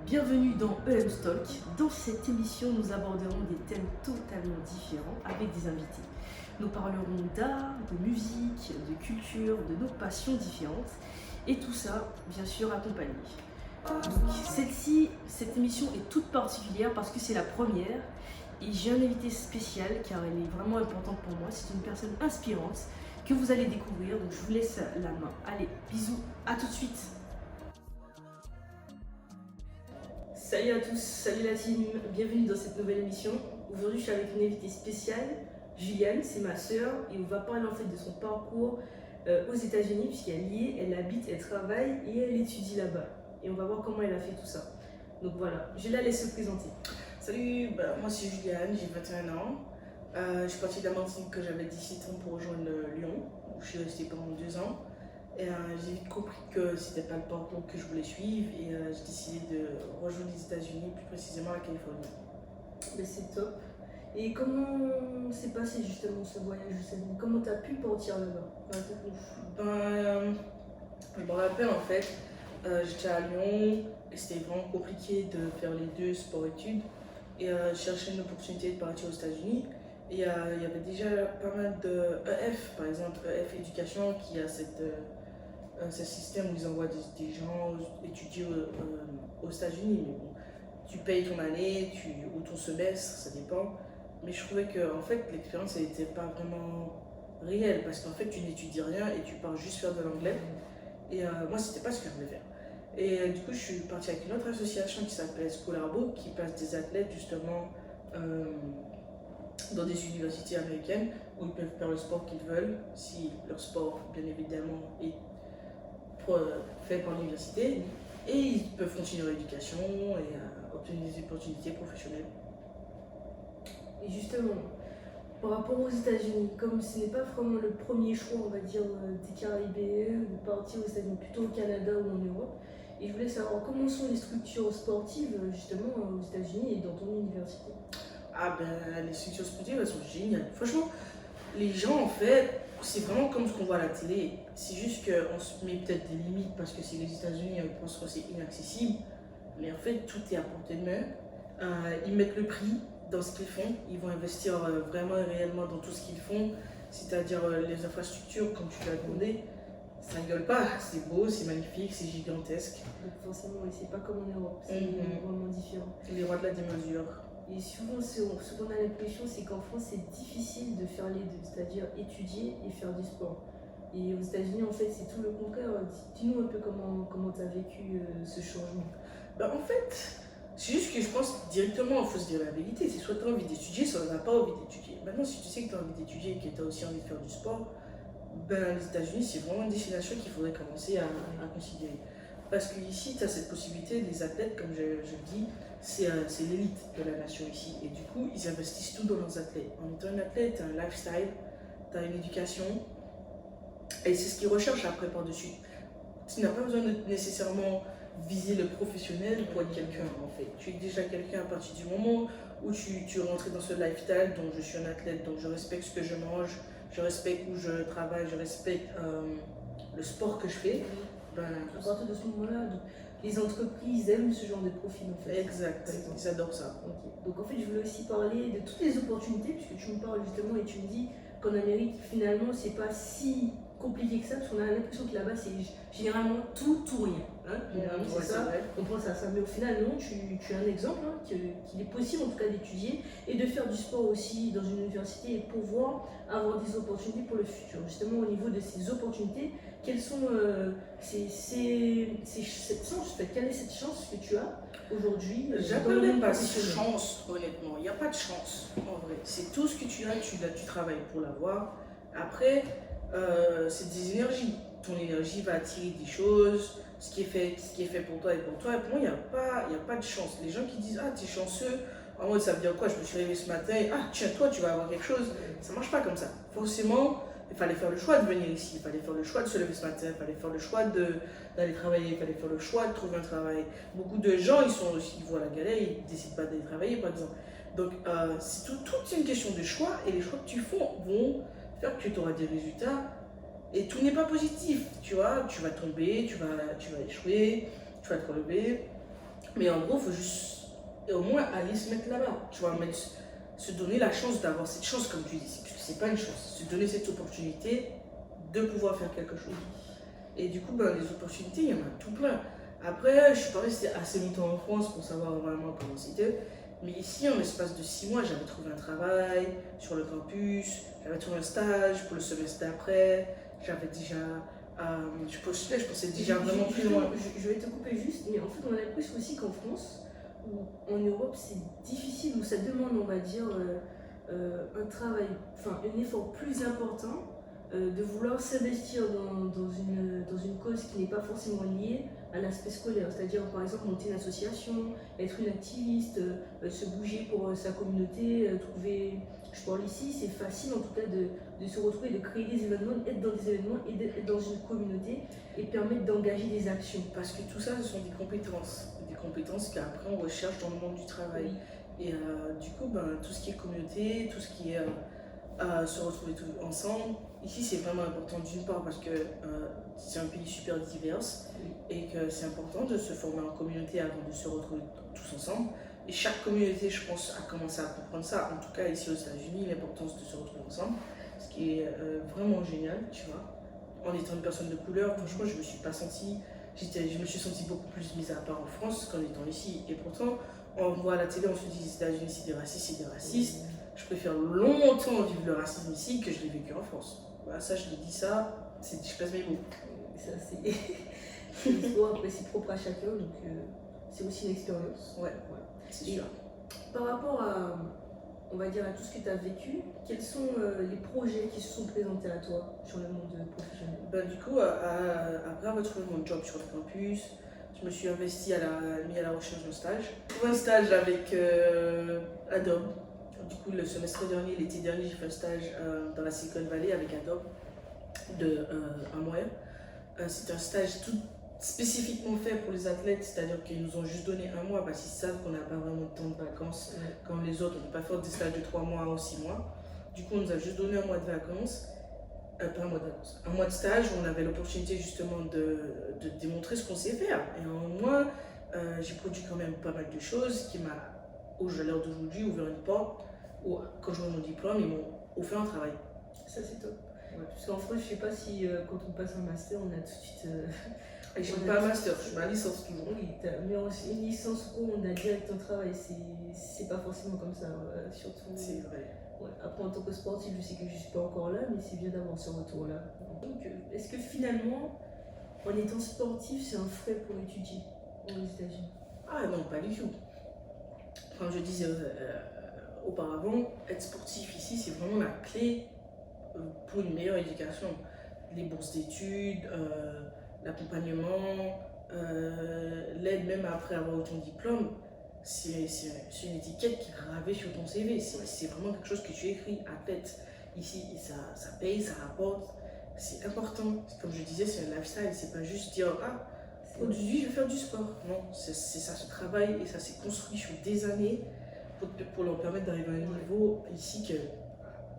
Bienvenue dans EM Stock. Dans cette émission, nous aborderons des thèmes totalement différents avec des invités. Nous parlerons d'art, de musique, de culture, de nos passions différentes et tout ça, bien sûr, accompagné. Donc, cette émission est toute particulière parce que c'est la première et j'ai un invité spécial car elle est vraiment importante pour moi. C'est une personne inspirante que vous allez découvrir. Donc, je vous laisse la main. Allez, bisous, à tout de suite. Salut à tous, salut la team, bienvenue dans cette nouvelle émission. Aujourd'hui je suis avec une invitée spéciale, Juliane, c'est ma sœur et on va parler en fait de son parcours aux États-Unis puisqu'elle y est, elle habite, elle travaille et elle étudie là-bas. Et on va voir comment elle a fait tout ça. Donc voilà, je la laisse se présenter. Salut, moi c'est Juliane, j'ai 21 ans. Je suis partie de la Martinique quand j'avais 17 ans pour rejoindre Lyon, où je suis restée pendant 2 ans. Et j'ai vite compris que c'était pas le parcours que je voulais suivre et j'ai décidé de rejoindre les États-Unis, plus précisément la Californie. Mais c'est top. Et comment s'est passé justement ce voyage aux États-Unis? Comment tu as pu partir là-bas? Je me rappelle en fait, j'étais à Lyon et c'était vraiment compliqué de faire les deux sport-études. Et je cherchais une opportunité de partir aux États-Unis. Et il y avait déjà pas mal de EF, par exemple EF Éducation, qui a ce système où ils envoient des gens étudier aux États-Unis. Mais bon, tu payes ton année ou ton semestre, ça dépend. Mais je trouvais que en fait, l'expérience n'était pas vraiment réelle parce qu'en fait, tu n'étudies rien et tu pars juste faire de l'anglais. Et moi, c'était pas ce que je voulais faire. Et du coup, je suis partie avec une autre association qui s'appelle Scholarbo, qui passe des athlètes justement dans des universités américaines où ils peuvent faire le sport qu'ils veulent, si leur sport, bien évidemment, est fait par l'université. Et ils peuvent continuer leur éducation et obtenir des opportunités professionnelles. Et justement, par rapport aux États-Unis, comme ce n'est pas vraiment le premier choix, on va dire, des Caraïbes, de partir aux États-Unis, plutôt au Canada ou en Europe, et je voulais savoir comment sont les structures sportives justement aux États-Unis et dans ton université. Ah ben, les structures sportives, elles sont géniales. Franchement, les gens, en fait, c'est vraiment comme ce qu'on voit à la télé. C'est juste qu'on se met peut-être des limites parce que c'est les États-Unis, on pense que c'est inaccessible. Mais en fait, tout est à portée de main. Ils mettent le prix dans ce qu'ils font. Ils vont investir vraiment et réellement dans tout ce qu'ils font. C'est-à-dire les infrastructures, comme tu l'as demandé. Ça ne gueule pas. C'est beau, c'est magnifique, c'est gigantesque. Donc forcément, c'est pas comme en Europe, c'est vraiment différent. Les rois de la démesure. Et souvent, ce qu'on a l'impression, c'est qu'en France, c'est difficile de faire les deux, c'est-à-dire étudier et faire du sport. Et aux États-Unis, en fait, c'est tout le contraire. Dis-nous un peu comment tu as vécu ce changement. En fait, c'est juste que je pense directement, il faut se dire la vérité. C'est soit tu as envie d'étudier, soit tu n'as pas envie d'étudier. Maintenant, si tu sais que tu as envie d'étudier et que tu as aussi envie de faire du sport, les États-Unis, c'est vraiment une destination qu'il faudrait commencer à considérer. Parce qu'ici, tu as cette possibilité, les athlètes, comme je le dis, c'est l'élite de la nation ici. Et du coup, ils investissent tout dans leurs athlètes. En étant un athlète, tu as un lifestyle, tu as une éducation. Et c'est ce qu'ils recherchent après par-dessus. Tu n'as pas besoin de nécessairement viser le professionnel pour être quelqu'un, en fait. Tu es déjà quelqu'un à partir du moment où tu rentres dans ce lifestyle, donc je suis un athlète, donc je respecte ce que je mange, je respecte où je travaille, je respecte le sport que je fais. À partir de ce moment-là, les entreprises aiment ce genre de profil en fait. Exact, ils adorent ça. Okay. Donc en fait, je voulais aussi parler de toutes les opportunités, puisque tu me parles justement et tu me dis qu'en Amérique, finalement, c'est pas si compliqué que ça, parce qu'on a l'impression que là-bas, c'est généralement tout ou rien. Hein, c'est ça, on pense à ça. Mais au final, non, tu as un exemple, hein, qu'il est possible en tout cas d'étudier et de faire du sport aussi dans une université et pouvoir avoir des opportunités pour le futur. Justement, au niveau de ces opportunités, quelles sont cette chance, quelle est cette chance que tu as aujourd'hui? J'appellerais pas chance, honnêtement. Il n'y a pas de chance, en vrai. C'est tout ce que tu as, tu travailles pour l'avoir. Après, c'est des énergies. Ton énergie va attirer des choses. Ce qui est fait pour toi est pour toi. Et pour moi, il n'y a pas de chance. Les gens qui disent ah, t'es chanceux, en mode ça veut dire quoi? Je me suis réveillé ce matin et ah, tiens, toi, tu vas avoir quelque chose. Ça ne marche pas comme ça. Forcément, il fallait faire le choix de venir ici. Il fallait faire le choix de se lever ce matin. Il fallait faire le choix d'aller travailler. Il fallait faire le choix de trouver un travail. Beaucoup de gens, ils voient la galère, ils ne décident pas d'aller travailler, par exemple. Donc, c'est toute une question de choix. Et les choix que tu fais vont faire que tu auras des résultats. Et tout n'est pas positif, tu vois, tu vas tomber, tu vas échouer, tu vas te relever. Mais en gros, il faut juste au moins aller se mettre là-bas. Tu vois, se donner la chance d'avoir cette chance, comme tu dis, puisque c'est pas une chance. Se donner cette opportunité de pouvoir faire quelque chose. Et du coup, ben, les opportunités, il y en a tout plein. Après, je suis pas restée assez longtemps en France pour savoir vraiment comment c'était. Mais ici, en l'espace de 6 mois, j'avais trouvé un travail sur le campus, j'avais trouvé un stage pour le semestre d'après, j'avais déjà. Je pensais déjà vraiment plus loin. Je vais te couper juste, mais en fait, on a l'impression aussi qu'en France, ou en Europe, c'est difficile, où ça demande, on va dire, un travail, enfin, un effort plus important de vouloir s'investir dans une cause qui n'est pas forcément liée à l'aspect scolaire. C'est-à-dire, par exemple, monter une association, être une activiste, se bouger pour sa communauté, trouver. Je parle ici, c'est facile en tout cas de se retrouver, de créer des événements, être dans des événements et d'être dans une communauté et permettre d'engager des actions. Parce que tout ça, ce sont des compétences qu'après on recherche dans le monde du travail. Oui. Et du coup, ben, tout ce qui est communauté, tout ce qui est se retrouver tous ensemble, ici c'est vraiment important d'une part parce que c'est un pays super divers et que c'est important de se former en communauté avant de se retrouver tous ensemble. Et chaque communauté, je pense, a commencé à comprendre ça, en tout cas ici aux États-Unis, l'importance de se retrouver ensemble, ce qui est vraiment génial, tu vois. En étant une personne de couleur, franchement, je me suis pas sentie, je me suis sentie beaucoup plus mise à part en France qu'en étant ici. Et pourtant, on voit à la télé, on se dit les États-Unis c'est des racistes, Je préfère longtemps vivre le racisme ici que je l'ai vécu en France. Voilà, ça, je l'ai dit ça, je pèse mes mots. Ça, c'est une histoire, après c'est propre à chacun, donc c'est aussi une expérience. Ouais, c'est sûr. Par rapport à, on va dire, à tout ce que tu as vécu, quels sont les projets qui se sont présentés à toi sur le monde professionnel? Ben, du coup, après avoir trouvé mon job sur le campus, je me suis investie mis à la recherche d'un stage. J'ai trouvé un stage avec Adobe. Du coup, le semestre dernier, l'été dernier, j'ai fait un stage dans la Silicon Valley avec Adobe à Montréal. C'est un stage tout spécifiquement fait pour les athlètes, c'est-à-dire qu'ils nous ont juste donné 1 mois parce qu'ils savent qu'on n'a pas vraiment de temps de vacances comme les autres. On ne peut pas faire des stages de 3 mois ou 6 mois. Du coup, on nous a juste donné 1 mois de vacances. Pas 1 mois de vacances, 1 mois de stage où on avait l'opportunité justement de démontrer ce qu'on sait faire. Et en moins, j'ai produit quand même pas mal de choses qui m'a, à l'heure d'aujourd'hui, ouvert une porte. Où, quand j'aurai mon diplôme, ils m'ont offert un travail. Ça, c'est top. Ouais. Parce qu'en France, je sais pas si quand on passe un master, on a tout de suite. Je suis pas un master, je suis ma licence toujours. Oui, mais une licence où on a direct un travail, c'est pas forcément comme ça, surtout. C'est vrai. Ouais. Après, en tant que sportif, je sais que je suis pas encore là, mais c'est bien d'avoir ce retour-là. Donc, est-ce que finalement, en étant sportif, c'est un frais pour étudier aux États-Unis? Ah non, pas du tout. Comme je disais auparavant, être sportif ici, c'est vraiment la clé pour une meilleure éducation. Les bourses d'études, l'accompagnement, l'aide même après avoir eu ton diplôme, c'est une étiquette qui est gravée sur ton CV. C'est vraiment quelque chose que tu écris à tête. Ici, ça paye, ça rapporte. C'est important. Comme je disais, c'est un lifestyle. C'est pas juste dire aujourd'hui, je vais faire du sport. Non, ça se travaille et ça s'est construit sur des années pour leur permettre d'arriver à un niveau ici que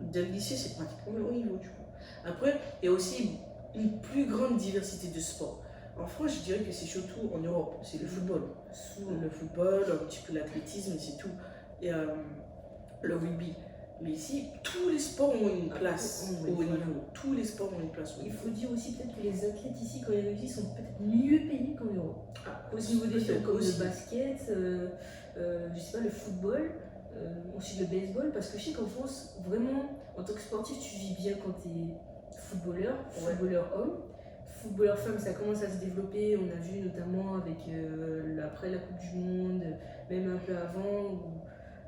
dès le lycée, c'est pratiquement le haut niveau du coup. Après, il y a aussi une plus grande diversité de sports. En France, je dirais que c'est surtout en Europe, c'est le football. Le football, un petit peu l'athlétisme, c'est tout. Et le rugby. Mais ici, tous les sports ont une place au haut niveau. Tous les sports ont une place au haut niveau. Il faut dire aussi peut-être que les athlètes ici, quand ils réussissent, sont peut-être mieux payés qu'en Europe. Au niveau des choses comme le basket, je sais pas, le football, aussi le baseball, parce que je sais qu'en France, vraiment, en tant que sportif, tu vis bien quand tu es footballeur homme. Footballeur femme, ça commence à se développer, on a vu notamment avec après la Coupe du Monde, même un peu avant, où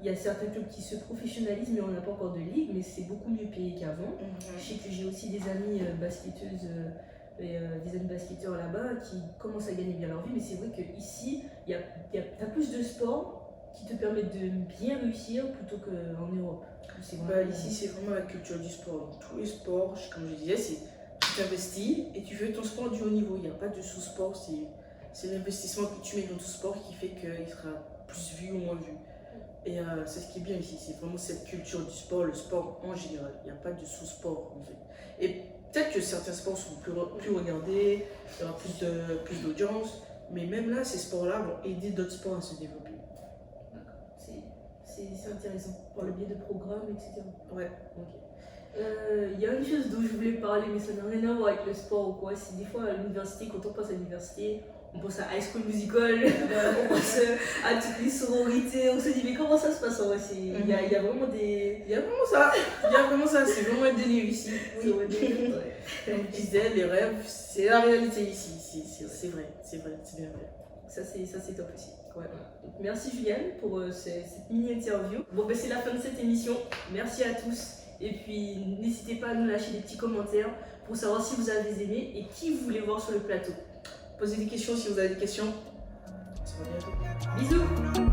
il y a certains clubs qui se professionnalisent, mais on n'a pas encore de ligue, mais c'est beaucoup mieux payé qu'avant. Je sais que j'ai aussi des amis basketteuses et des amis basketteurs là-bas qui commencent à gagner bien leur vie, mais c'est vrai qu'ici, tu as plus de sports qui te permettent de bien réussir plutôt qu'en Europe. Ici, c'est vraiment la culture du sport. Dans tous les sports, comme je disais, tu t'investis et tu fais ton sport du haut niveau. Il n'y a pas de sous-sport, c'est l'investissement que tu mets dans ton sport qui fait qu'il sera plus vu ou moins vu. Et c'est ce qui est bien ici, c'est vraiment cette culture du sport, le sport en général. Il n'y a pas de sous-sport en fait. Et peut-être que certains sports sont plus regardés, il y aura plus d'audience, Mais même là, ces sports-là vont aider d'autres sports à se développer. C'est intéressant, par le biais de programmes, etc. Ouais. Ok. Il y a une chose dont je voulais parler, mais ça n'a rien à voir avec le sport ou quoi. C'est des fois à l'université, quand on passe à l'université, on pense à High School Musical, on pense à toutes les sororités, on se dit mais comment ça se passe en vrai? Il y a vraiment des... Il y a vraiment ça, c'est vraiment un délire ici. Oui, ouais. Comme je disais, les rêves, c'est la réalité ici. C'est vrai, c'est bien vrai. Ça c'est top aussi. Ouais. Donc, merci Juliane pour cette mini-interview. Bon ben c'est la fin de cette émission. Merci à tous. Et puis n'hésitez pas à nous lâcher des petits commentaires pour savoir si vous avez aimé et qui vous voulez voir sur le plateau. Posez des questions si vous avez des questions. On se voit bientôt. Bisous.